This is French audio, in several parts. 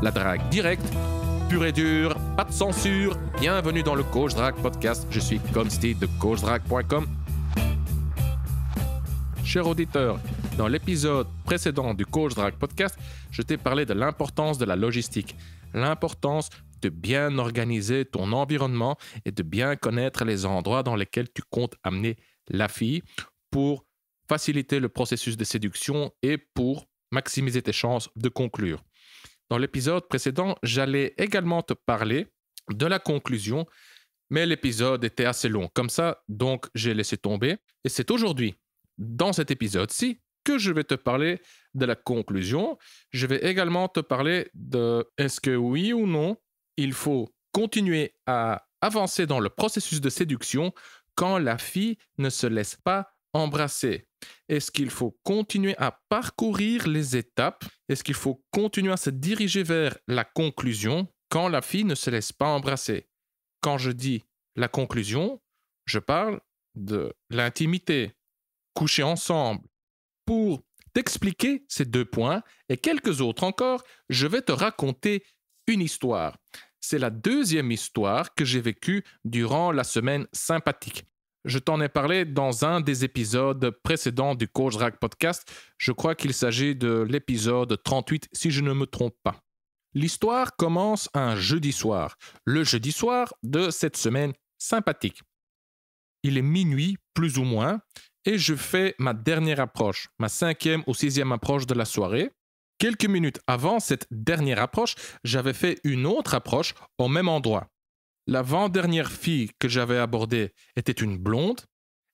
La drague directe, pure et dure, pas de censure. Bienvenue dans le Coach Drague Podcast. Je suis Comsti de coachdrague.com. Cher auditeur, dans l'épisode précédent du Coach Drague Podcast, je t'ai parlé de l'importance de la logistique, l'importance de bien organiser ton environnement et de bien connaître les endroits dans lesquels tu comptes amener la fille pour faciliter le processus de séduction et pour maximiser tes chances de conclure. Dans l'épisode précédent, j'allais également te parler de la conclusion, mais l'épisode était assez long. Comme ça, donc, j'ai laissé tomber. Et c'est aujourd'hui, dans cet épisode-ci, que je vais te parler de la conclusion. Je vais également te parler de est-ce que oui ou non, il faut continuer à avancer dans le processus de séduction quand la fille ne se laisse pas embrasser. Est-ce qu'il faut continuer à parcourir les étapes? Est-ce qu'il faut continuer à se diriger vers la conclusion quand la fille ne se laisse pas embrasser? Quand je dis la conclusion, je parle de l'intimité, coucher ensemble. Pour t'expliquer ces deux points et quelques autres encore, je vais te raconter une histoire. C'est la deuxième histoire que j'ai vécue durant la semaine sympathique. Je t'en ai parlé dans un des épisodes précédents du Coach Drague Podcast. Je crois qu'il s'agit de l'épisode 38, si je ne me trompe pas. L'histoire commence un jeudi soir, le jeudi soir de cette semaine sympathique. Il est minuit, plus ou moins, et je fais ma dernière approche, ma 5e ou 6e approche de la soirée. Quelques minutes avant cette dernière approche, j'avais fait une autre approche au même endroit. L'avant-dernière fille que j'avais abordée était une blonde.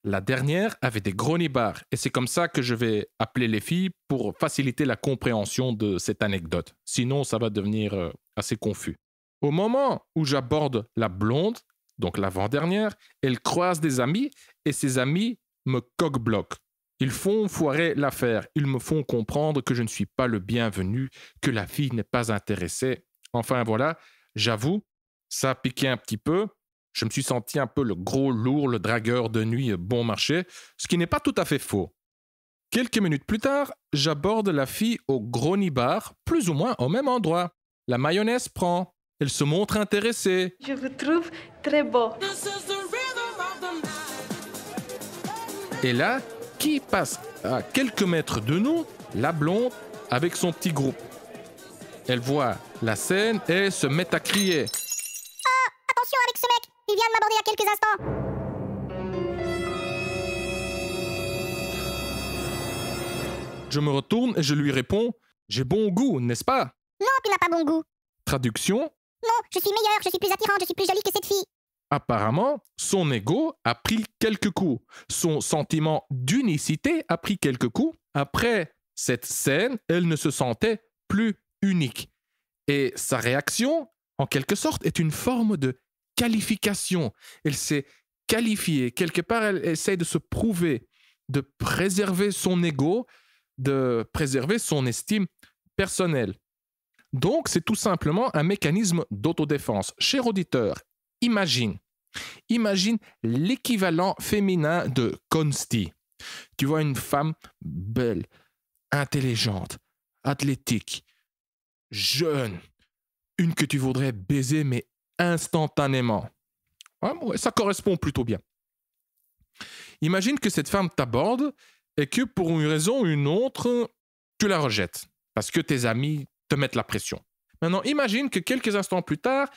La dernière avait des gros nibards. Et c'est comme ça que je vais appeler les filles pour faciliter la compréhension de cette anecdote. Sinon, ça va devenir assez confus. Au moment où j'aborde la blonde, donc l'avant-dernière, elle croise des amis et ses amis me coq-bloquent. Ils font foirer l'affaire. Ils me font comprendre que je ne suis pas le bienvenu, que la fille n'est pas intéressée. Enfin voilà, j'avoue, ça a piqué un petit peu. Je me suis senti un peu le gros lourd, le dragueur de nuit bon marché, ce qui n'est pas tout à fait faux. Quelques minutes plus tard, j'aborde la fille au gros nibar, plus ou moins au même endroit. La mayonnaise prend. Elle se montre intéressée. Je vous trouve très beau. Et là, qui passe à quelques mètres de nous? La blonde avec son petit groupe. Elle voit la scène et se met à crier. Attention avec ce mec, il vient de m'aborder il y a quelques instants. Je me retourne et je lui réponds « J'ai bon goût, n'est-ce pas ?» Non, tu n'as pas bon goût. Traduction. Non, je suis meilleure, je suis plus attirante, je suis plus jolie que cette fille. Apparemment, son ego a pris quelques coups. Son sentiment d'unicité a pris quelques coups. Après cette scène, elle ne se sentait plus unique. Et sa réaction, en quelque sorte, est une forme de qualification. Elle s'est qualifiée. Quelque part, elle essaie de se prouver, de préserver son ego, de préserver son estime personnelle. Donc, c'est tout simplement un mécanisme d'autodéfense. Cher auditeur, imagine l'équivalent féminin de Consti. Tu vois une femme belle, intelligente, athlétique, jeune, une que tu voudrais baiser, mais instantanément. Ouais, ça correspond plutôt bien. Imagine que cette femme t'aborde et que pour une raison ou une autre, tu la rejettes parce que tes amis te mettent la pression. Maintenant, imagine que quelques instants plus tard,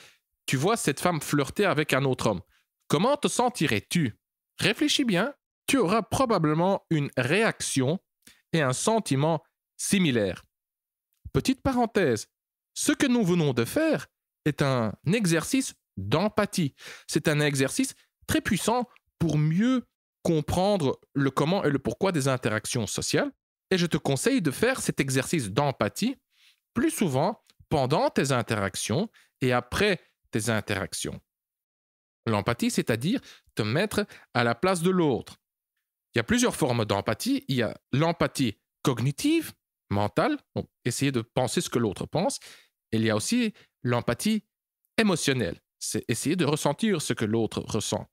tu vois cette femme flirter avec un autre homme. Comment te sentirais-tu? Réfléchis bien, tu auras probablement une réaction et un sentiment similaire. Petite parenthèse, ce que nous venons de faire est un exercice d'empathie. C'est un exercice très puissant pour mieux comprendre le comment et le pourquoi des interactions sociales. Et je te conseille de faire cet exercice d'empathie plus souvent pendant tes interactions et après tes interactions. L'empathie, c'est-à-dire te mettre à la place de l'autre. Il y a plusieurs formes d'empathie. Il y a l'empathie cognitive, mentale, donc essayer de penser ce que l'autre pense. Et il y a aussi l'empathie émotionnelle, c'est essayer de ressentir ce que l'autre ressent.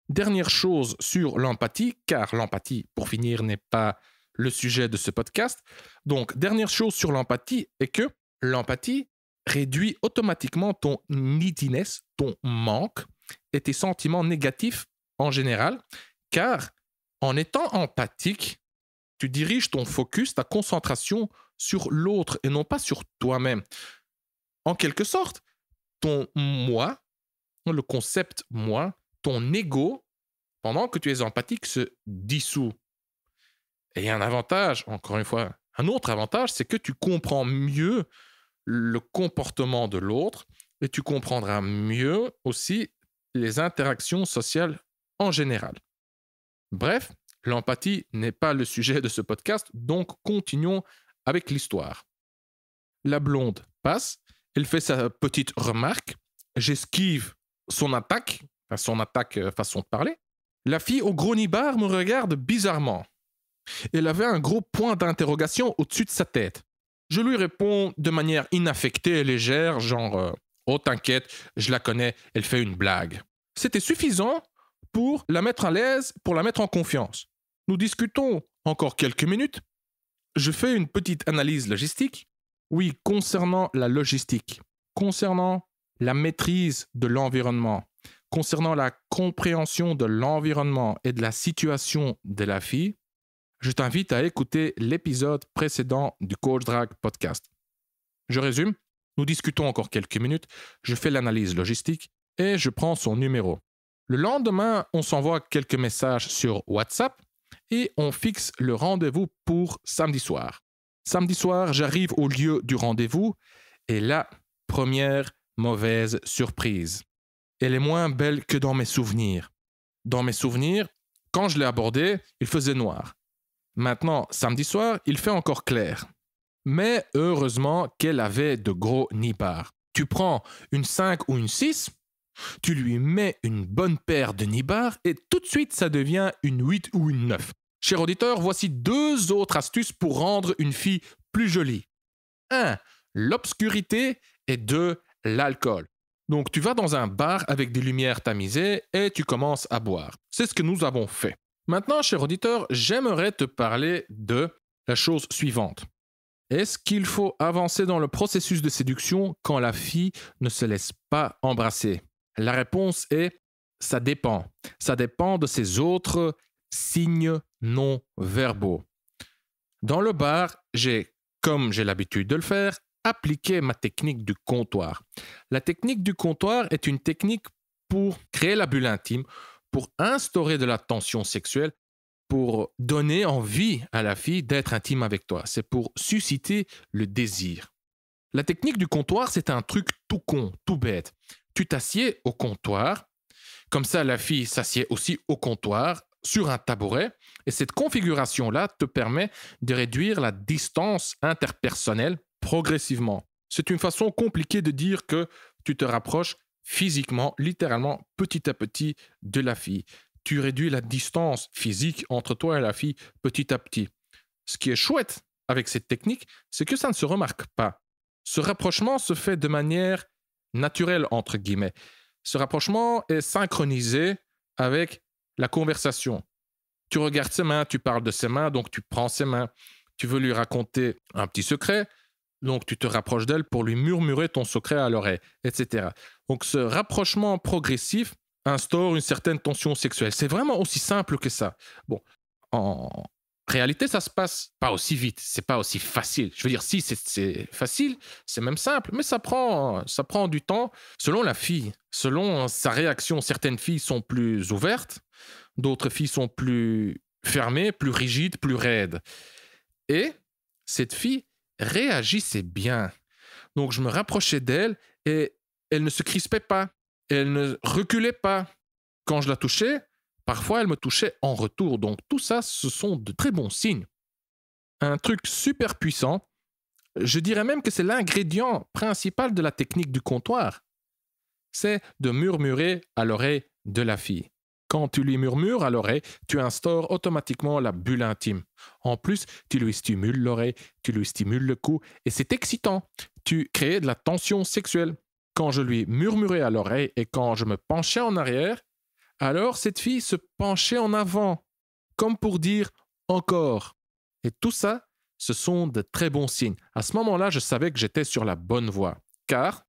Dernière chose sur l'empathie, car l'empathie, pour finir, n'est pas le sujet de ce podcast. Donc, dernière chose sur l'empathie est que l'empathie réduit automatiquement ton neediness, ton manque et tes sentiments négatifs en général, car en étant empathique, tu diriges ton focus, ta concentration sur l'autre et non pas sur toi-même. En quelque sorte, ton moi, le concept moi, ton ego, pendant que tu es empathique, se dissout. Et il y a un avantage, encore une fois, un autre avantage, c'est que tu comprends mieux le comportement de l'autre et tu comprendras mieux aussi les interactions sociales en général. Bref, l'empathie n'est pas le sujet de ce podcast, donc continuons avec l'histoire. La blonde passe, elle fait sa petite remarque, j'esquive son attaque façon de parler. La fille au gros nibar me regarde bizarrement. Elle avait un gros point d'interrogation au-dessus de sa tête. Je lui réponds de manière inaffectée et légère, genre « Oh t'inquiète, je la connais, elle fait une blague ». C'était suffisant pour la mettre à l'aise, pour la mettre en confiance. Nous discutons encore quelques minutes. Je fais une petite analyse logistique. Oui, concernant la logistique, concernant la maîtrise de l'environnement, concernant la compréhension de l'environnement et de la situation de la fille, je t'invite à écouter l'épisode précédent du Coach Drag Podcast. Je résume, nous discutons encore quelques minutes, je fais l'analyse logistique et je prends son numéro. Le lendemain, on s'envoie quelques messages sur WhatsApp et on fixe le rendez-vous pour samedi soir. Samedi soir, j'arrive au lieu du rendez-vous et la première mauvaise surprise. Elle est moins belle que dans mes souvenirs. Dans mes souvenirs, quand je l'ai abordée, il faisait noir. Maintenant, samedi soir, il fait encore clair. Mais heureusement qu'elle avait de gros nibards. Tu prends une 5 ou une 6, tu lui mets une bonne paire de nibards et tout de suite, ça devient une 8 ou une 9. Cher auditeur, voici 2 autres astuces pour rendre une fille plus jolie. 1. L'obscurité et 2. L'alcool. Donc, tu vas dans un bar avec des lumières tamisées et tu commences à boire. C'est ce que nous avons fait. Maintenant, cher auditeur, j'aimerais te parler de la chose suivante. Est-ce qu'il faut avancer dans le processus de séduction quand la fille ne se laisse pas embrasser? La réponse est « ça dépend ». Ça dépend de ces autres signes non verbaux. Dans le bar, comme j'ai l'habitude de le faire, appliqué ma technique du comptoir. La technique du comptoir est une technique pour créer la bulle intime, pour instaurer de la tension sexuelle, pour donner envie à la fille d'être intime avec toi. C'est pour susciter le désir. La technique du comptoir, c'est un truc tout con, tout bête. Tu t'assieds au comptoir, comme ça la fille s'assied aussi au comptoir, sur un tabouret, et cette configuration-là te permet de réduire la distance interpersonnelle progressivement. C'est une façon compliquée de dire que tu te rapproches physiquement, littéralement, petit à petit de la fille. Tu réduis la distance physique entre toi et la fille petit à petit. Ce qui est chouette avec cette technique, c'est que ça ne se remarque pas. Ce rapprochement se fait de manière naturelle, entre guillemets. Ce rapprochement est synchronisé avec la conversation. Tu regardes ses mains, tu parles de ses mains, donc tu prends ses mains. Tu veux lui raconter un petit secret, donc tu te rapproches d'elle pour lui murmurer ton secret à l'oreille, etc. Donc ce rapprochement progressif instaure une certaine tension sexuelle. C'est vraiment aussi simple que ça. Bon, en réalité, ça se passe pas aussi vite, c'est pas aussi facile. Je veux dire, si c'est facile, c'est même simple, mais ça prend du temps selon la fille, selon sa réaction. Certaines filles sont plus ouvertes, d'autres filles sont plus fermées, plus rigides, plus raides. Et cette fille réagissait bien. Donc, je me rapprochais d'elle et elle ne se crispait pas. Elle ne reculait pas. Quand je la touchais, parfois, elle me touchait en retour. Donc, tout ça, ce sont de très bons signes. Un truc super puissant, je dirais même que c'est l'ingrédient principal de la technique du comptoir. C'est de murmurer à l'oreille de la fille. Quand tu lui murmures à l'oreille, tu instaures automatiquement la bulle intime. En plus, tu lui stimules l'oreille, tu lui stimules le cou et c'est excitant. Tu crées de la tension sexuelle. Quand je lui murmurais à l'oreille et quand je me penchais en arrière, alors cette fille se penchait en avant, comme pour dire « encore ». Et tout ça, ce sont de très bons signes. À ce moment-là, je savais que j'étais sur la bonne voie. car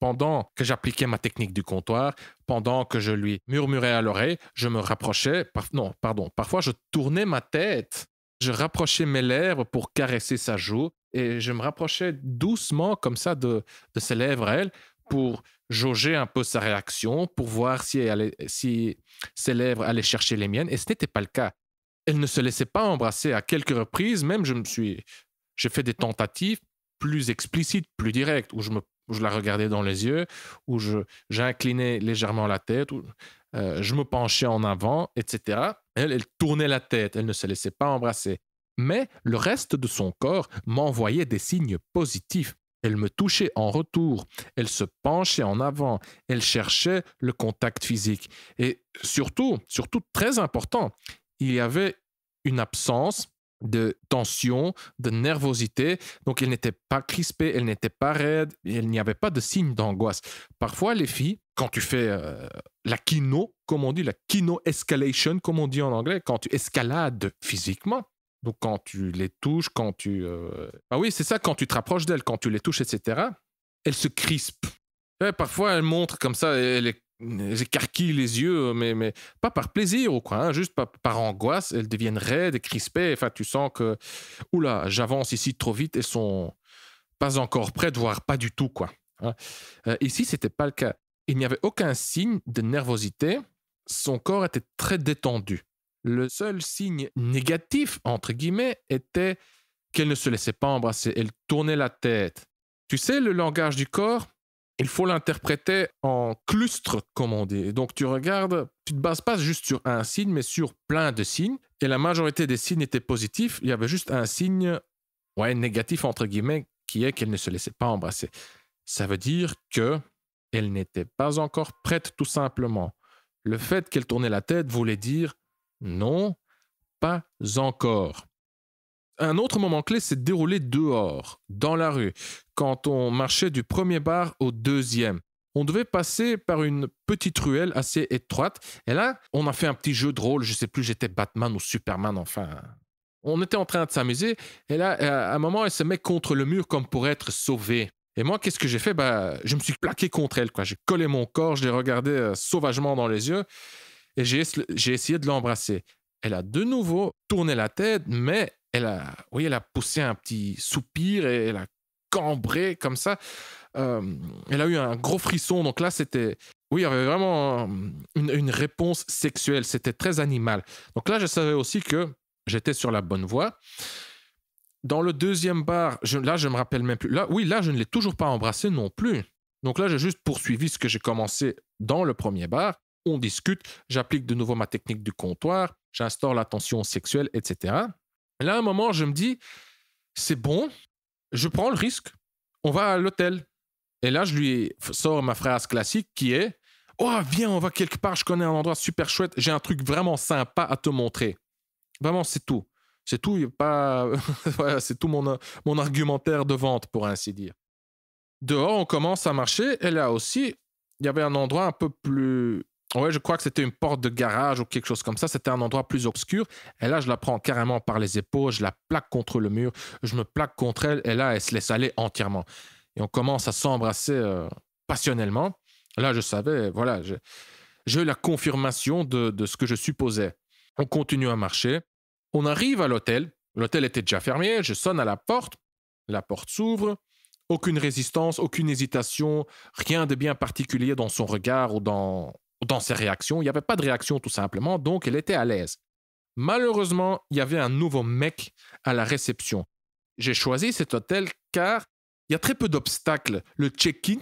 pendant que j'appliquais ma technique du comptoir, pendant que je lui murmurais à l'oreille, je me rapprochais, parfois je tournais ma tête, je rapprochais mes lèvres pour caresser sa joue et je me rapprochais doucement comme ça de ses lèvres à elle pour jauger un peu sa réaction, pour voir si ses lèvres allaient chercher les miennes et ce n'était pas le cas. Elle ne se laissait pas embrasser à quelques reprises, même j'ai fait des tentatives plus explicites, plus directes, où je la regardais dans les yeux, où j'inclinais légèrement la tête, où je me penchais en avant, etc. Elle tournait la tête, elle ne se laissait pas embrasser. Mais le reste de son corps m'envoyait des signes positifs. Elle me touchait en retour, elle se penchait en avant, elle cherchait le contact physique. Et surtout très important, il y avait une absence de tension, de nervosité. Donc, elle n'était pas crispée, elle n'était pas raide, il n'y avait pas de signe d'angoisse. Parfois, les filles, quand tu fais la kino, comme on dit, la kino escalation, comme on dit en anglais, quand tu escalades physiquement, donc quand tu les touches, quand tu... oui, c'est ça, quand tu te rapproches d'elles, quand tu les touches, etc., elles se crispent. Et parfois, elles montrent comme ça, elles écarquillent les yeux, mais pas par plaisir ou quoi, hein, juste par angoisse. Elles deviennent raides et crispées. Enfin, tu sens que, oula, j'avance ici trop vite. Elles sont pas encore prêtes, voire pas du tout, quoi. Hein. Ici, c'était pas le cas. Il n'y avait aucun signe de nervosité. Son corps était très détendu. Le seul signe négatif, entre guillemets, était qu'elle ne se laissait pas embrasser. Elle tournait la tête. Tu sais, le langage du corps, il faut l'interpréter en clusters, comme on dit. Donc, tu regardes, tu ne te bases pas juste sur un signe, mais sur plein de signes. Et la majorité des signes étaient positifs. Il y avait juste un signe négatif, entre guillemets, qui est qu'elle ne se laissait pas embrasser. Ça veut dire qu'elle n'était pas encore prête, tout simplement. Le fait qu'elle tournait la tête voulait dire non, pas encore. Un autre moment clé s'est déroulé dehors, dans la rue, quand on marchait du premier bar au deuxième. On devait passer par une petite ruelle assez étroite. Et là, on a fait un petit jeu de rôle. Je ne sais plus, j'étais Batman ou Superman, enfin. On était en train de s'amuser. Et là, à un moment, elle se met contre le mur comme pour être sauvée. Et moi, qu'est-ce que j'ai fait? Je me suis plaqué contre elle, quoi. J'ai collé mon corps, je l'ai regardé sauvagement dans les yeux. Et j'ai essayé de l'embrasser. Elle a de nouveau tourné la tête, mais elle a poussé un petit soupir et elle a cambré comme ça. Elle a eu un gros frisson. Donc là, il y avait vraiment une réponse sexuelle. C'était très animal. Donc là, je savais aussi que j'étais sur la bonne voie. Dans le deuxième bar, je me rappelle même plus. Là, je ne l'ai toujours pas embrassé non plus. Donc là, j'ai juste poursuivi ce que j'ai commencé dans le premier bar. On discute, j'applique de nouveau ma technique du comptoir, j'instaure la tension sexuelle, etc. Et là, à un moment, je me dis, c'est bon, je prends le risque, on va à l'hôtel. Et là, je lui sors ma phrase classique qui est « Oh, viens, on va quelque part, je connais un endroit super chouette, j'ai un truc vraiment sympa à te montrer. » Vraiment, c'est tout. C'est tout, voilà, c'est tout mon argumentaire de vente, pour ainsi dire. Dehors, on commence à marcher, et là aussi, il y avait un endroit un peu plus... Ouais, je crois que c'était une porte de garage ou quelque chose comme ça. C'était un endroit plus obscur. Et là, je la prends carrément par les épaules. Je la plaque contre le mur. Je me plaque contre elle. Et là, elle se laisse aller entièrement. Et on commence à s'embrasser passionnellement. Là, je savais, voilà, j'ai eu la confirmation de ce que je supposais. On continue à marcher. On arrive à l'hôtel. L'hôtel était déjà fermé. Je sonne à la porte. La porte s'ouvre. Aucune résistance, aucune hésitation. Rien de bien particulier dans son regard ou dans ses réactions. Il n'y avait pas de réaction tout simplement, donc elle était à l'aise. Malheureusement, il y avait un nouveau mec à la réception. J'ai choisi cet hôtel car il y a très peu d'obstacles. Le check-in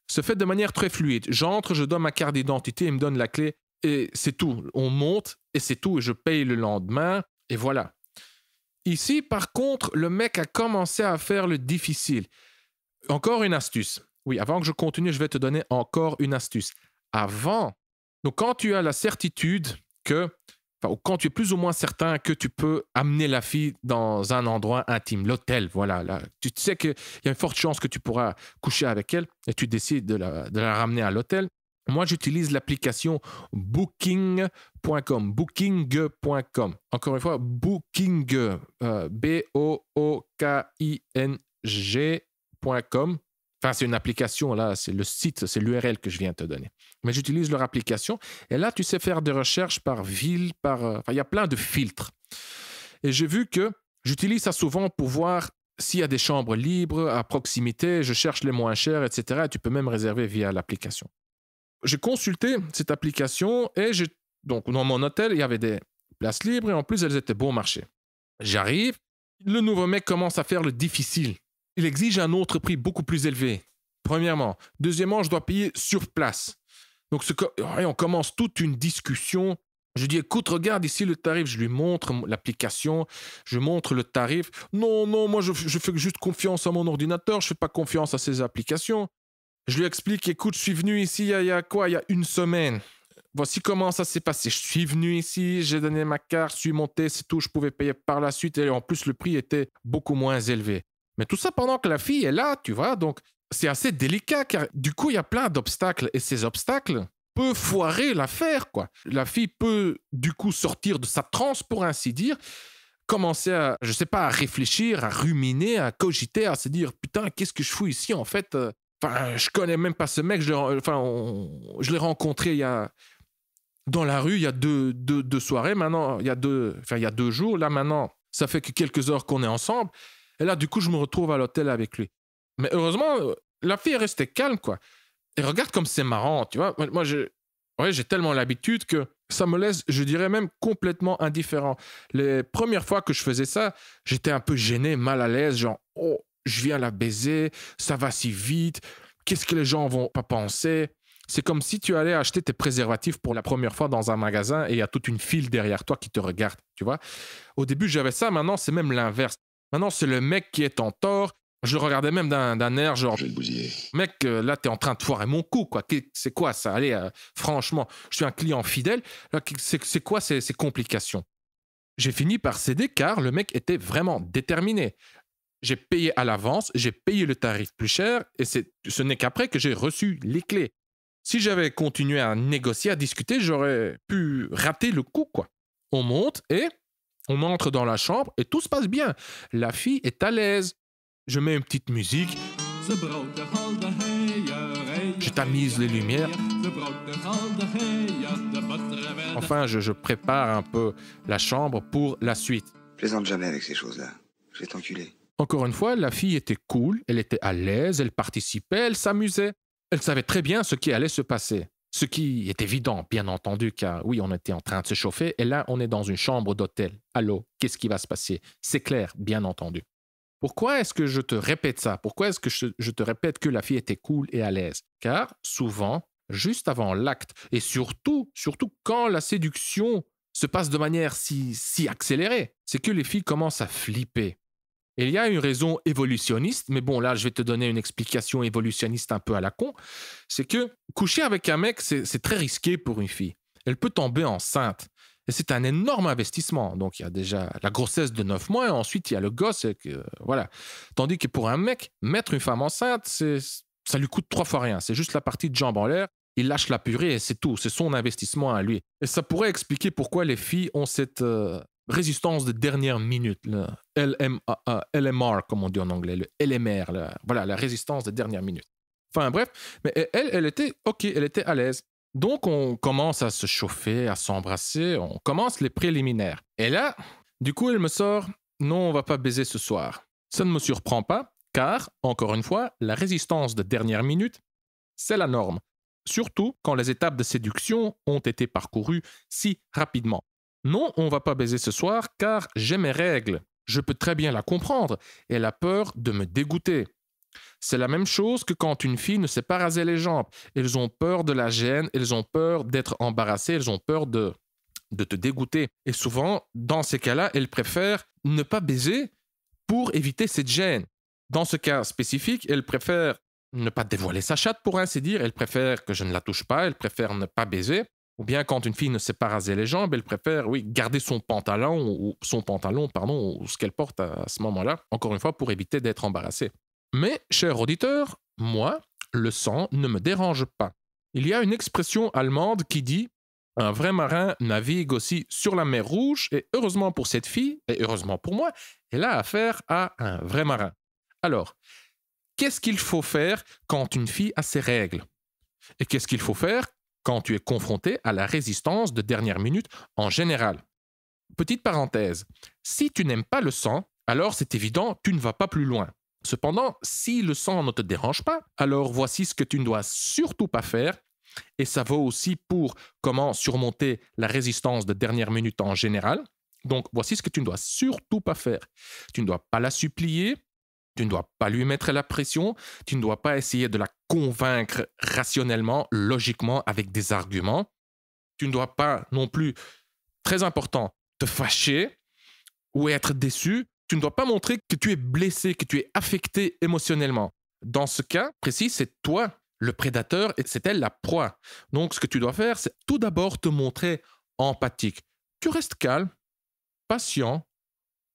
se fait de manière très fluide. J'entre, je donne ma carte d'identité, il me donne la clé et c'est tout. On monte et c'est tout et je paye le lendemain et voilà. Ici, par contre, le mec a commencé à faire le difficile. Encore une astuce. Oui, avant que je continue, je vais te donner encore une astuce. Donc, quand tu as la certitude ou quand tu es plus ou moins certain que tu peux amener la fille dans un endroit intime, l'hôtel, voilà, là, tu sais qu'il y a une forte chance que tu pourras coucher avec elle et tu décides de la ramener à l'hôtel. Moi, j'utilise l'application booking.com, booking.com. Encore une fois, booking, B-O-O-K-I-N-G.com. Enfin, c'est une application, là, c'est le site, c'est l'URL que je viens de te donner. Mais j'utilise leur application. Et là, tu sais faire des recherches par ville, il y a plein de filtres. Et j'ai vu que j'utilise ça souvent pour voir s'il y a des chambres libres à proximité. Je cherche les moins chers, etc. Et tu peux même réserver via l'application. J'ai consulté cette application et donc, dans mon hôtel, il y avait des places libres et en plus, elles étaient bon marché. J'arrive, le nouveau mec commence à faire le difficile. Il exige un autre prix beaucoup plus élevé, premièrement. Deuxièmement, je dois payer sur place. Donc, on commence toute une discussion. Je dis, écoute, regarde ici le tarif. Je lui montre l'application, je montre le tarif. Non, moi, je fais juste confiance à mon ordinateur, je ne fais pas confiance à ces applications. Je lui explique, écoute, je suis venu ici il y a quoi? Il y a une semaine. Voici comment ça s'est passé. Je suis venu ici, j'ai donné ma carte, je suis monté, c'est tout. Je pouvais payer par la suite et en plus, le prix était beaucoup moins élevé. Mais tout ça pendant que la fille est là, tu vois. Donc, c'est assez délicat car du coup, il y a plein d'obstacles et ces obstacles peuvent foirer l'affaire, quoi. La fille peut du coup sortir de sa transe, pour ainsi dire, commencer à, je sais pas, à réfléchir, à ruminer, à cogiter, à se dire putain, qu'est-ce que je fous ici en fait. Enfin, je connais même pas ce mec. Je l'ai rencontré dans la rue il y a deux soirées. Maintenant, il y a 2 jours. Là, maintenant, ça fait que quelques heures qu'on est ensemble. Et là, du coup, je me retrouve à l'hôtel avec lui. Mais heureusement, la fille est restée calme, quoi. Et regarde comme c'est marrant, tu vois. Moi, j'ai tellement l'habitude que ça me laisse, je dirais même, complètement indifférent. Les premières fois que je faisais ça, j'étais un peu gêné, mal à l'aise, genre, oh, je viens la baiser, ça va si vite, qu'est-ce que les gens vont pas penser? C'est comme si tu allais acheter tes préservatifs pour la première fois dans un magasin et il y a toute une file derrière toi qui te regarde, tu vois. Au début, j'avais ça, maintenant, c'est même l'inverse. Maintenant, c'est le mec qui est en tort. Je le regardais même d'un air genre... Je vais te bousiller. Mec, là, t'es en train de foirer mon coup, quoi. C'est quoi ça? Allez, franchement, je suis un client fidèle. Là, c'est quoi ces complications? J'ai fini par céder car le mec était vraiment déterminé. J'ai payé à l'avance, j'ai payé le tarif plus cher et ce n'est qu'après que j'ai reçu les clés. Si j'avais continué à négocier, à discuter, j'aurais pu rater le coup, quoi. On monte et on entre dans la chambre et tout se passe bien. La fille est à l'aise. Je mets une petite musique. Je tamise les lumières. Enfin, je prépare un peu la chambre pour la suite. Plaisante jamais avec ces choses-là. Je vais t'enculer. Encore une fois, la fille était cool, elle était à l'aise, elle participait, elle s'amusait. Elle savait très bien ce qui allait se passer. Ce qui est évident, bien entendu, car oui, on était en train de se chauffer et là, on est dans une chambre d'hôtel. Allô, qu'est-ce qui va se passer? C'est clair, bien entendu. Pourquoi est-ce que je te répète ça? Pourquoi est-ce que je te répète que la fille était cool et à l'aise? Car souvent, juste avant l'acte, et surtout quand la séduction se passe de manière si accélérée, c'est que les filles commencent à flipper. Et il y a une raison évolutionniste, mais bon, là, je vais te donner une explication évolutionniste un peu à la con, c'est que coucher avec un mec, c'est très risqué pour une fille. Elle peut tomber enceinte. Et c'est un énorme investissement. Donc, il y a déjà la grossesse de 9 mois, et ensuite, il y a le gosse. Voilà. Tandis que pour un mec, mettre une femme enceinte, ça lui coûte 3 fois rien. C'est juste la partie de jambe en l'air. Il lâche la purée et c'est tout. C'est son investissement à lui. Et ça pourrait expliquer pourquoi les filles ont cette résistance de dernière minute. Le LMR, comme on dit en anglais. Le LMR. Voilà, la résistance de dernière minute. Enfin, bref. Mais elle était OK. Elle était à l'aise. Donc, on commence à se chauffer, à s'embrasser, on commence les préliminaires. Et là, du coup, elle me sort « Non, on va pas baiser ce soir ». Ça ne me surprend pas, car, encore une fois, la résistance de dernière minute, c'est la norme. Surtout quand les étapes de séduction ont été parcourues si rapidement. Non, on va pas baiser ce soir, car j'ai mes règles. Je peux très bien la comprendre. Elle a peur de me dégoûter. C'est la même chose que quand une fille ne sait pas raser les jambes. Elles ont peur de la gêne, elles ont peur d'être embarrassées, elles ont peur de te dégoûter. Et souvent, dans ces cas-là, elles préfèrent ne pas baiser pour éviter cette gêne. Dans ce cas spécifique, elles préfèrent ne pas dévoiler sa chatte, pour ainsi dire. Elles préfèrent que je ne la touche pas, elles préfèrent ne pas baiser. Ou bien quand une fille ne sait pas raser les jambes, elle préfère, oui, garder son pantalon, ou ce qu'elle porte à ce moment-là, encore une fois, pour éviter d'être embarrassée. Mais, cher auditeur, moi, le sang ne me dérange pas. Il y a une expression allemande qui dit « Un vrai marin navigue aussi sur la mer Rouge et heureusement pour cette fille, et heureusement pour moi, elle a affaire à un vrai marin. » Alors, qu'est-ce qu'il faut faire quand une fille a ses règles? Et qu'est-ce qu'il faut faire quand tu es confronté à la résistance de dernière minute en général? Petite parenthèse, si tu n'aimes pas le sang, alors c'est évident, tu ne vas pas plus loin. Cependant, si le sang ne te dérange pas, alors voici ce que tu ne dois surtout pas faire, et ça vaut aussi pour comment surmonter la résistance de dernière minute en général. Donc, voici ce que tu ne dois surtout pas faire. Tu ne dois pas la supplier, tu ne dois pas lui mettre la pression, tu ne dois pas essayer de la convaincre rationnellement, logiquement, avec des arguments. Tu ne dois pas non plus, très important, te fâcher ou être déçu. Tu ne dois pas montrer que tu es blessé, que tu es affecté émotionnellement. Dans ce cas précis, c'est toi le prédateur et c'est elle la proie. Donc, ce que tu dois faire, c'est tout d'abord te montrer empathique. Tu restes calme, patient,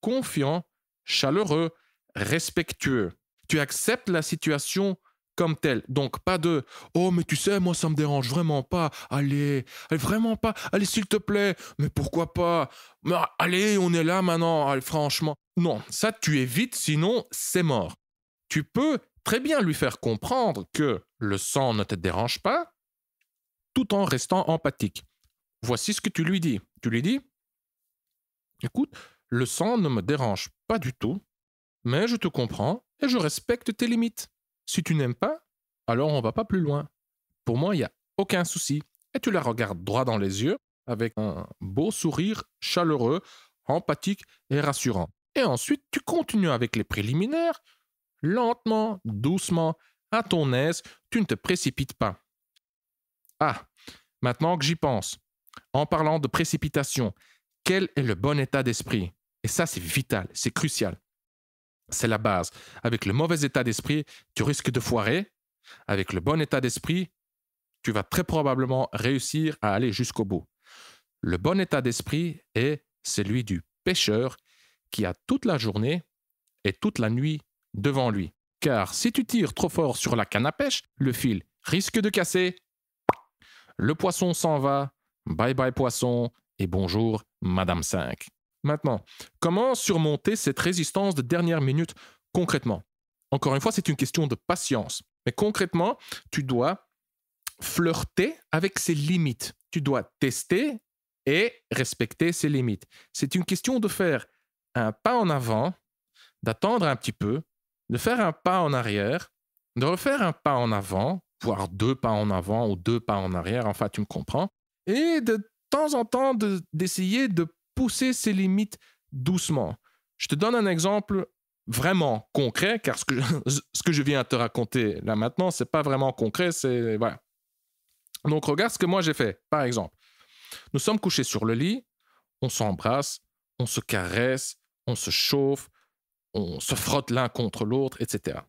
confiant, chaleureux, respectueux. Tu acceptes la situation comme telle. Donc, pas de « Oh, mais tu sais, moi, ça me dérange vraiment pas. Allez, vraiment pas. Allez, s'il te plaît. Mais pourquoi pas? Mais, allez, on est là maintenant. Allez, franchement. » Non, ça, tu évites, sinon, c'est mort. Tu peux très bien lui faire comprendre que le sang ne te dérange pas, tout en restant empathique. Voici ce que tu lui dis. Tu lui dis « Écoute, le sang ne me dérange pas du tout, mais je te comprends et je respecte tes limites. Si tu n'aimes pas, alors on ne va pas plus loin. Pour moi, il n'y a aucun souci. » Et tu la regardes droit dans les yeux avec un beau sourire chaleureux, empathique et rassurant. Et ensuite, tu continues avec les préliminaires, lentement, doucement, à ton aise, tu ne te précipites pas. Ah, maintenant que j'y pense, en parlant de précipitation, quel est le bon état d'esprit? Et ça, c'est vital, c'est crucial. C'est la base. Avec le mauvais état d'esprit, tu risques de foirer. Avec le bon état d'esprit, tu vas très probablement réussir à aller jusqu'au bout. Le bon état d'esprit est celui du pêcheur qui a toute la journée et toute la nuit devant lui. Car si tu tires trop fort sur la canne à pêche, le fil risque de casser. Le poisson s'en va. Bye bye poisson et bonjour Madame 5. Maintenant, comment surmonter cette résistance de dernière minute concrètement? Encore une fois, c'est une question de patience. Mais concrètement, tu dois flirter avec ses limites. Tu dois tester et respecter ses limites. C'est une question de faire un pas en avant, d'attendre un petit peu, de faire un pas en arrière, de refaire un pas en avant, voire 2 pas en avant ou 2 pas en arrière, enfin tu me comprends, et de temps en temps d'essayer de pousser ses limites doucement. Je te donne un exemple vraiment concret, car ce que je viens de te raconter là maintenant, ce n'est pas vraiment concret, c'est... Voilà. Donc regarde ce que moi j'ai fait, par exemple. Nous sommes couchés sur le lit, on s'embrasse, on se caresse, on se chauffe, on se frotte l'un contre l'autre, etc.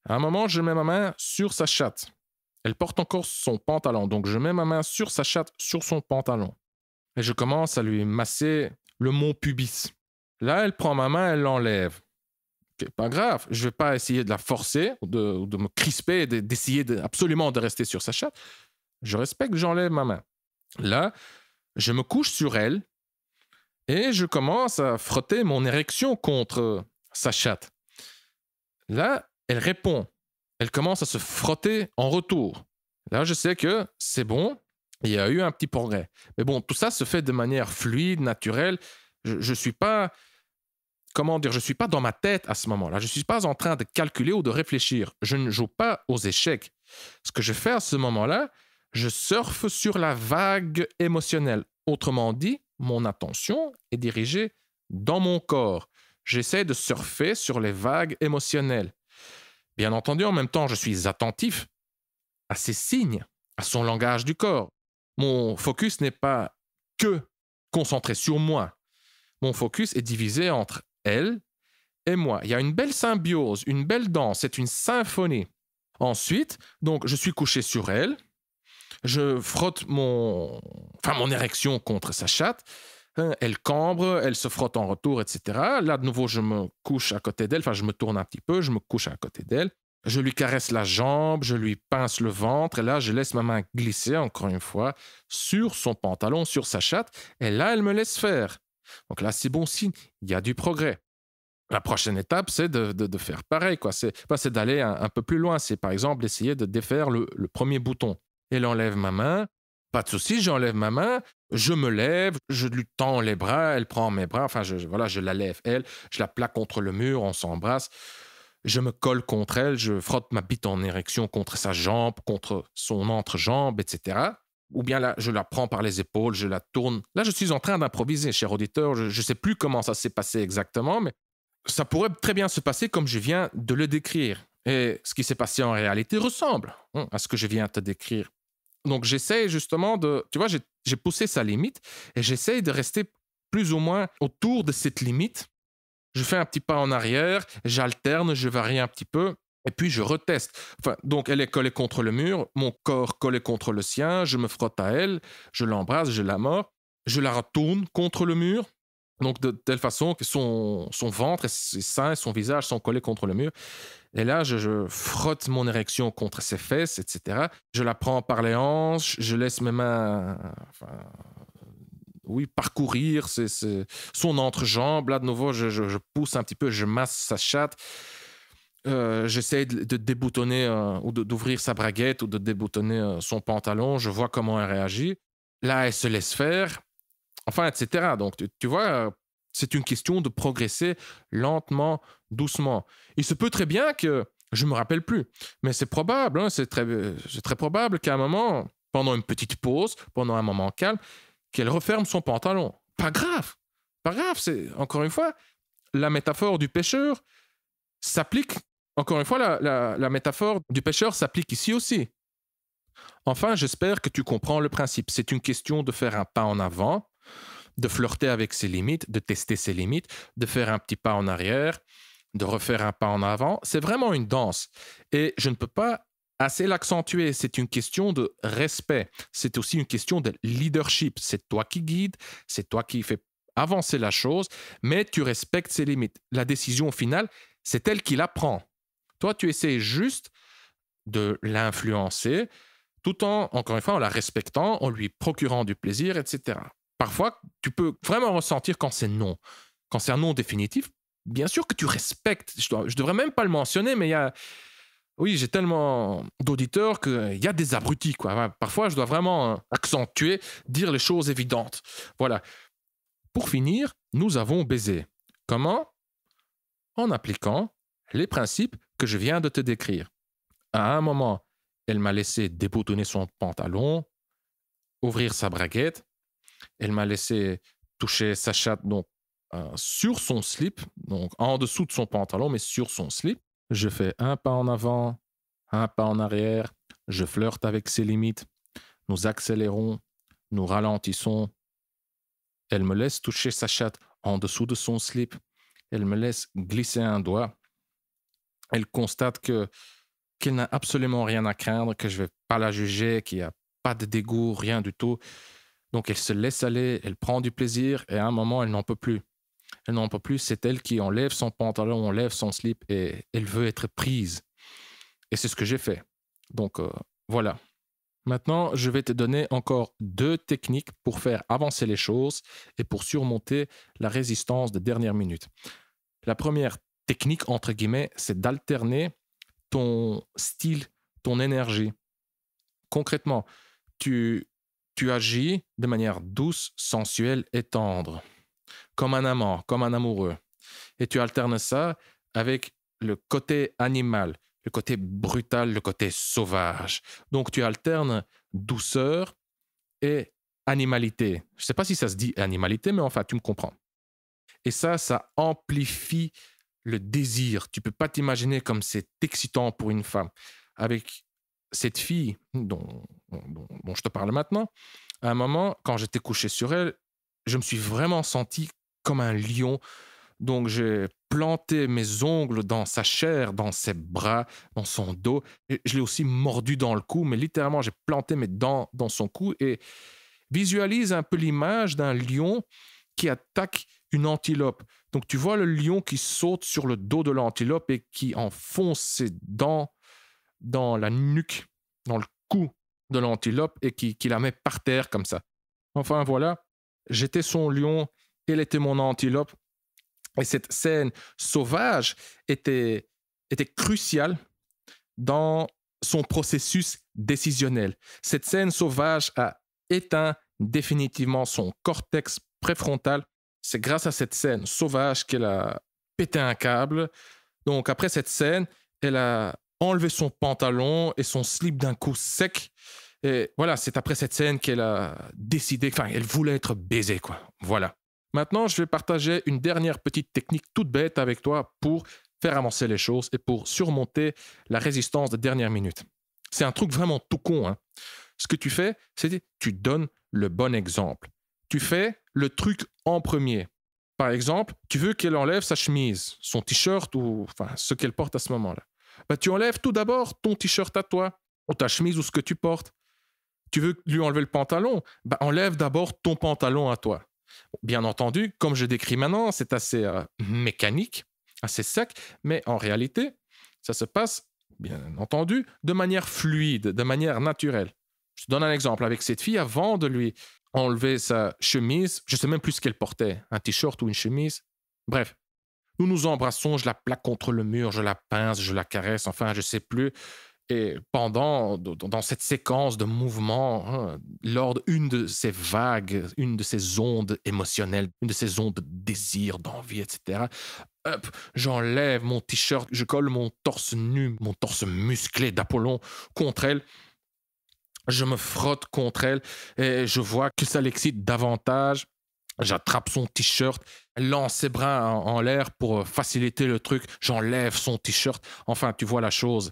À un moment, je mets ma main sur sa chatte. Elle porte encore son pantalon, donc je mets ma main sur sa chatte, sur son pantalon. Et je commence à lui masser le mont pubis. Là, elle prend ma main, elle l'enlève. Okay, pas grave, je ne vais pas essayer de la forcer ou de me crisper, d'essayer absolument de rester sur sa chatte. Je respecte, j'enlève ma main. Là, je me couche sur elle et je commence à frotter mon érection contre sa chatte. Là, elle répond. Elle commence à se frotter en retour. Là, je sais que c'est bon, il y a eu un petit progrès. Mais bon, tout ça se fait de manière fluide, naturelle. Je suis pas, je suis pas dans ma tête à ce moment-là. Je ne suis pas en train de calculer ou de réfléchir. Je ne joue pas aux échecs. Ce que je fais à ce moment-là, je surfe sur la vague émotionnelle. Autrement dit, mon attention est dirigée dans mon corps. J'essaie de surfer sur les vagues émotionnelles. Bien entendu, en même temps, je suis attentif à ses signes, à son langage du corps. Mon focus n'est pas que concentré sur moi. Mon focus est divisé entre elle et moi. Il y a une belle symbiose, une belle danse, c'est une symphonie. Ensuite, donc, je suis couché sur elle. Je frotte mon érection contre sa chatte. Elle cambre, elle se frotte en retour, etc. Là, de nouveau, je me couche à côté d'elle. Enfin, je me tourne un petit peu, je me couche à côté d'elle. Je lui caresse la jambe, je lui pince le ventre. Et là, je laisse ma main glisser, encore une fois, sur son pantalon, sur sa chatte. Et là, elle me laisse faire. Donc là, c'est bon signe, il y a du progrès. La prochaine étape, c'est de faire pareil, quoi. C'est d'aller un peu plus loin. C'est par exemple d'essayer de défaire le premier bouton. Elle enlève ma main. Pas de souci, j'enlève ma main. Je me lève, je lui tends les bras, elle prend mes bras. Enfin, voilà, je la lève, elle. Je la plaque contre le mur, on s'embrasse. Je me colle contre elle, je frotte ma bite en érection contre sa jambe, contre son entrejambe, etc. Ou bien là, je la prends par les épaules, je la tourne. Là, je suis en train d'improviser, cher auditeur. Je ne sais plus comment ça s'est passé exactement, mais ça pourrait très bien se passer comme je viens de le décrire. Et ce qui s'est passé en réalité ressemble à ce que je viens de te décrire. Donc, j'essaie justement de... Tu vois, j'ai poussé sa limite et j'essaie de rester plus ou moins autour de cette limite. Je fais un petit pas en arrière, j'alterne, je varie un petit peu et puis je reteste. Enfin, donc, elle est collée contre le mur, mon corps collé contre le sien, je me frotte à elle, je l'embrasse, je la mords, je la retourne contre le mur. Donc, de telle façon que son ventre et ses seins et son visage sont collés contre le mur. Et là, je frotte mon érection contre ses fesses, etc. Je la prends par les hanches, je laisse mes mains parcourir son entrejambe. Là, de nouveau, je pousse un petit peu, je masse sa chatte. J'essaie de déboutonner ou d'ouvrir sa braguette ou de déboutonner son pantalon. Je vois comment elle réagit. Là, elle se laisse faire. Enfin, etc. Donc, tu vois, c'est une question de progresser lentement, doucement. Il se peut très bien que, je ne me rappelle plus, mais c'est probable, c'est très probable qu'à un moment, pendant une petite pause, pendant un moment calme, qu'elle referme son pantalon. Pas grave, c'est, encore une fois, la métaphore du pêcheur s'applique, encore une fois, la métaphore du pêcheur s'applique ici aussi. Enfin, j'espère que tu comprends le principe. C'est une question de faire un pas en avant, de flirter avec ses limites, de tester ses limites, de faire un petit pas en arrière, de refaire un pas en avant. C'est vraiment une danse. Et je ne peux pas assez l'accentuer. C'est une question de respect. C'est aussi une question de leadership. C'est toi qui guides, c'est toi qui fais avancer la chose, mais tu respectes ses limites. La décision finale, c'est elle qui la prend. Toi, tu essaies juste de l'influencer, tout encore une fois, en la respectant, en lui procurant du plaisir, etc. Parfois, tu peux vraiment ressentir quand c'est non. Quand c'est un non définitif, bien sûr que tu respectes. Je devrais même pas le mentionner, mais il y a... Oui, j'ai tellement d'auditeurs qu'il y a des abrutis, quoi. Parfois, je dois vraiment accentuer, dire les choses évidentes. Voilà. Pour finir, nous avons baisé. Comment? En appliquant les principes que je viens de te décrire. À un moment, elle m'a laissé déboutonner son pantalon, ouvrir sa braguette. Elle m'a laissé toucher sa chatte donc, sur son slip, donc en dessous de son pantalon, mais sur son slip. Je fais un pas en avant, un pas en arrière. Je flirte avec ses limites. Nous accélérons, nous ralentissons. Elle me laisse toucher sa chatte en dessous de son slip. Elle me laisse glisser un doigt. Elle constate qu'elle n'a absolument rien à craindre, que je ne vais pas la juger, qu'il n'y a pas de dégoût, rien du tout. Donc, elle se laisse aller, elle prend du plaisir et à un moment, elle n'en peut plus. Elle n'en peut plus, c'est elle qui enlève son pantalon, enlève son slip et elle veut être prise. Et c'est ce que j'ai fait. Donc, voilà. Maintenant, je vais te donner encore 2 techniques pour faire avancer les choses et pour surmonter la résistance de dernière minute. La première technique, entre guillemets, c'est d'alterner ton style, ton énergie. Concrètement, tu agis de manière douce, sensuelle et tendre, comme un amant, comme un amoureux. Et tu alternes ça avec le côté animal, le côté brutal, le côté sauvage. Donc, tu alternes douceur et animalité. Je ne sais pas si ça se dit animalité, mais enfin, tu me comprends. Et ça amplifie le désir. Tu ne peux pas t'imaginer comme c'est excitant pour une femme. Avec cette fille dont je te parle maintenant, à un moment, quand j'étais couché sur elle, je me suis vraiment senti comme un lion. Donc, j'ai planté mes ongles dans sa chair, dans ses bras, dans son dos. Et je l'ai aussi mordu dans le cou, mais littéralement, j'ai planté mes dents dans son cou et visualise un peu l'image d'un lion qui attaque une antilope. Donc, tu vois le lion qui saute sur le dos de l'antilope et qui enfonce ses dents dans la nuque, dans le cou de l'antilope et qui la met par terre comme ça. Enfin, voilà. J'étais son lion, elle était mon antilope. Et cette scène sauvage était cruciale dans son processus décisionnel. Cette scène sauvage a éteint définitivement son cortex préfrontal. C'est grâce à cette scène sauvage qu'elle a pété un câble. Donc, après cette scène, elle a enlevé son pantalon et son slip d'un coup sec. Et voilà, c'est après cette scène qu'elle a décidé, enfin, elle voulait être baisée, quoi. Voilà. Maintenant, je vais partager une dernière petite technique toute bête avec toi pour faire avancer les choses et pour surmonter la résistance de dernière minute. C'est un truc vraiment tout con, hein. Ce que tu fais, c'est que tu donnes le bon exemple. Tu fais le truc en premier. Par exemple, tu veux qu'elle enlève sa chemise, son t-shirt ou enfin, ce qu'elle porte à ce moment-là. Ben, tu enlèves tout d'abord ton t-shirt à toi, ou ta chemise ou ce que tu portes. Tu veux lui enlever le pantalon, ben, enlève d'abord ton pantalon à toi. Bien entendu, comme je décris maintenant, c'est assez mécanique, assez sec, mais en réalité, ça se passe, bien entendu, de manière fluide, de manière naturelle. Je te donne un exemple avec cette fille, avant de lui enlever sa chemise, je ne sais même plus ce qu'elle portait, un t-shirt ou une chemise. Bref, nous nous embrassons, je la plaque contre le mur, je la pince, je la caresse, enfin, je ne sais plus. Et dans cette séquence de mouvements, lors d'une de ces vagues, une de ces ondes émotionnelles, une de ces ondes de désir, d'envie, etc., hop, j'enlève mon t-shirt, je colle mon torse nu, mon torse musclé d'Apollon contre elle. Je me frotte contre elle et je vois que ça l'excite davantage. J'attrape son t-shirt, elle lance ses bras en l'air pour faciliter le truc. J'enlève son t-shirt. Enfin, tu vois la chose.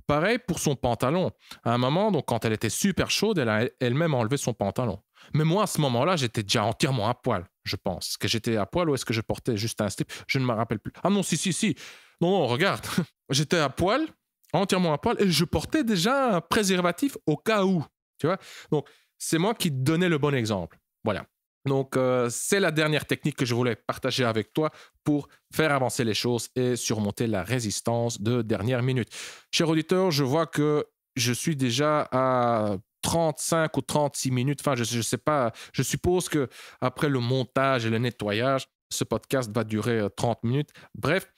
Pareil pour son pantalon. À un moment, donc, quand elle était super chaude, elle a elle-même enlevé son pantalon. Mais moi, à ce moment-là, j'étais déjà entièrement à poil, je pense. Est-ce que j'étais à poil ou est-ce que je portais juste un slip? Je ne me rappelle plus. Ah non, si. Non, regarde. J'étais à poil, entièrement à poil, et je portais déjà un préservatif au cas où. Tu vois? Donc, c'est moi qui donnais le bon exemple. Voilà. Donc, c'est la dernière technique que je voulais partager avec toi pour faire avancer les choses et surmonter la résistance de dernière minute. Cher auditeur, je vois que je suis déjà à 35 ou 36 minutes. Enfin, je ne sais pas. Je suppose qu'après le montage et le nettoyage, ce podcast va durer 30 minutes. Bref,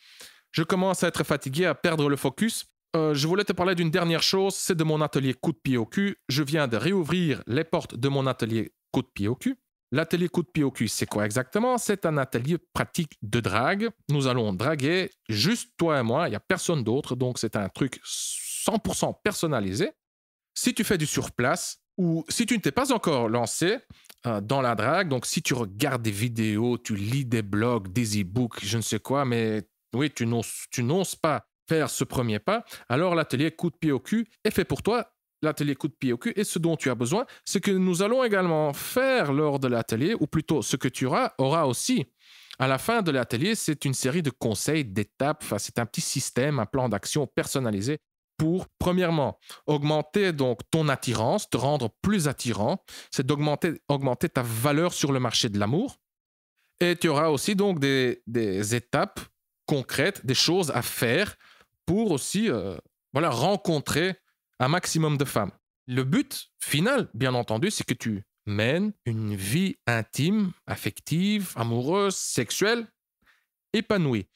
je commence à être fatigué, à perdre le focus. Je voulais te parler d'une dernière chose, c'est de mon atelier coup de pied au cul. Je viens de réouvrir les portes de mon atelier coup de pied au cul. L'atelier coup de pied au cul, c'est quoi exactement? C'est un atelier pratique de drague. Nous allons draguer juste toi et moi, il n'y a personne d'autre, donc c'est un truc 100% personnalisé. Si tu fais du surplace ou si tu ne t'es pas encore lancé dans la drague, donc si tu regardes des vidéos, tu lis des blogs, des e-books, je ne sais quoi, mais oui, tu n'oses pas faire ce premier pas, alors l'atelier coup de pied au cul est fait pour toi. L'atelier coup de pied au cul et ce dont tu as besoin, ce que nous allons également faire lors de l'atelier, ou plutôt ce que tu auras aussi. À la fin de l'atelier, c'est une série de conseils, d'étapes, enfin, c'est un petit système, un plan d'action personnalisé pour, premièrement, augmenter donc ton attirance, te rendre plus attirant, c'est augmenter ta valeur sur le marché de l'amour. Et tu auras aussi donc des étapes concrètes, des choses à faire pour aussi rencontrer un maximum de femmes. Le but final, bien entendu, c'est que tu mènes une vie intime, affective, amoureuse, sexuelle, épanouie.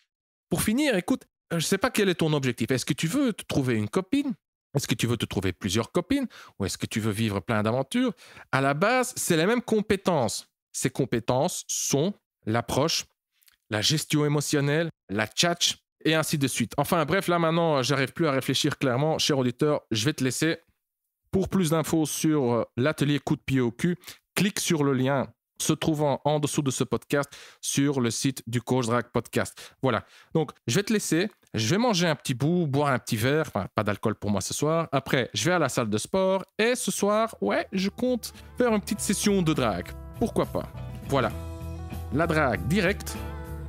Pour finir, écoute, je ne sais pas quel est ton objectif. Est-ce que tu veux te trouver une copine? Est-ce que tu veux te trouver plusieurs copines? Ou est-ce que tu veux vivre plein d'aventures? À la base, c'est les mêmes compétences. Ces compétences sont l'approche, la gestion émotionnelle, la tchatch, et ainsi de suite. Enfin bref, là maintenant, j'arrive plus à réfléchir clairement. Cher auditeur, je vais te laisser. Pour plus d'infos sur l'atelier coup de pied au cul, clique sur le lien se trouvant en dessous de ce podcast sur le site du Coach Drag Podcast. Voilà. Donc, je vais te laisser. Je vais manger un petit bout, boire un petit verre. Enfin, pas d'alcool pour moi ce soir. Après, je vais à la salle de sport. Et ce soir, je compte faire une petite session de drague. Pourquoi pas? Voilà. La drague directe,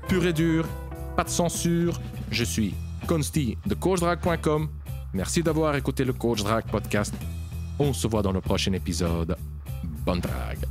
pure et dure, pas de censure. Je suis Consti de CoachDrag.com. Merci d'avoir écouté le Coach Drag Podcast. On se voit dans le prochain épisode. Bonne drague.